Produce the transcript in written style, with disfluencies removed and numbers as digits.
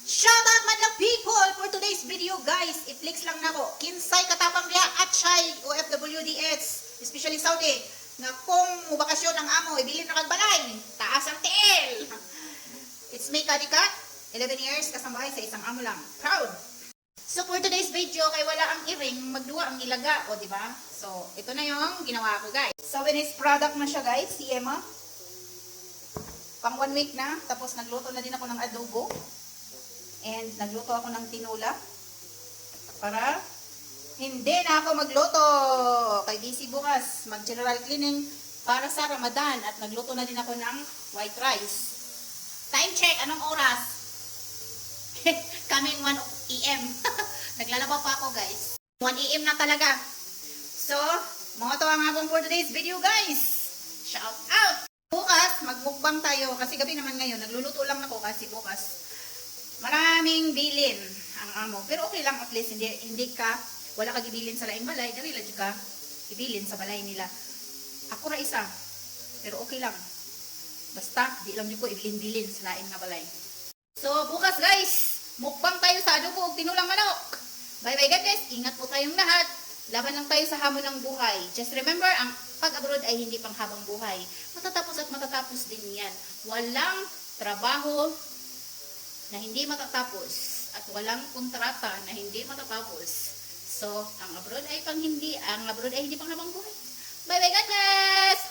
Shout out man lang people for today's video guys. I-flex lang na ko. Kinsay katapang diya at siya'y OFWDS, especially Saudi, nga kung mubakasyon ang amo, ibilin na kagbalay. Taas ang tiil. It's me, Kadikat. 11 years kasambahay sa isang amo lang. Proud. So for today's video, kay wala ang iring, magduwa ang ilaga. O diba? So ito na yung ginawa ko guys. So finished product na siya guys, si Emma. Pang 1 week na. Tapos nagluto na din ako ng adobo. And nagluto ako ng tinola para hindi na ako magluto. Kay busy bukas, mag-general cleaning para sa Ramadan. At nagluto na din ako ng white rice. Time check, anong oras? Coming 1 AM. Naglalaba pa ako guys. 1 AM na talaga. So, mga to ang akong for today's video guys. Shout out! Bukas, magmukbang tayo. Kasi gabi naman ngayon, nagluluto lang ako kasi bukas maraming bilin ang amo. Pero okay lang, at least wala ka gibilin sa laing balay, dali lang ka ibilin sa balay nila. Ako ra isa, pero okay lang. Basta, di lang ko ibilin-bilin sa laing na balay. So, bukas guys, mukbang tayo sa adobo ug tinulang manok. Bye-bye guys, ingat po tayong lahat. Laban lang tayo sa hamon ng buhay. Just remember, ang pag-abroad ay hindi pang habang buhay. Matatapos at matatapos din yan. Walang trabaho na hindi matatapos at walang kontrata na hindi matatapos. So, ang abroad ay pang hindi pang habang buhay. Bye bye God bless!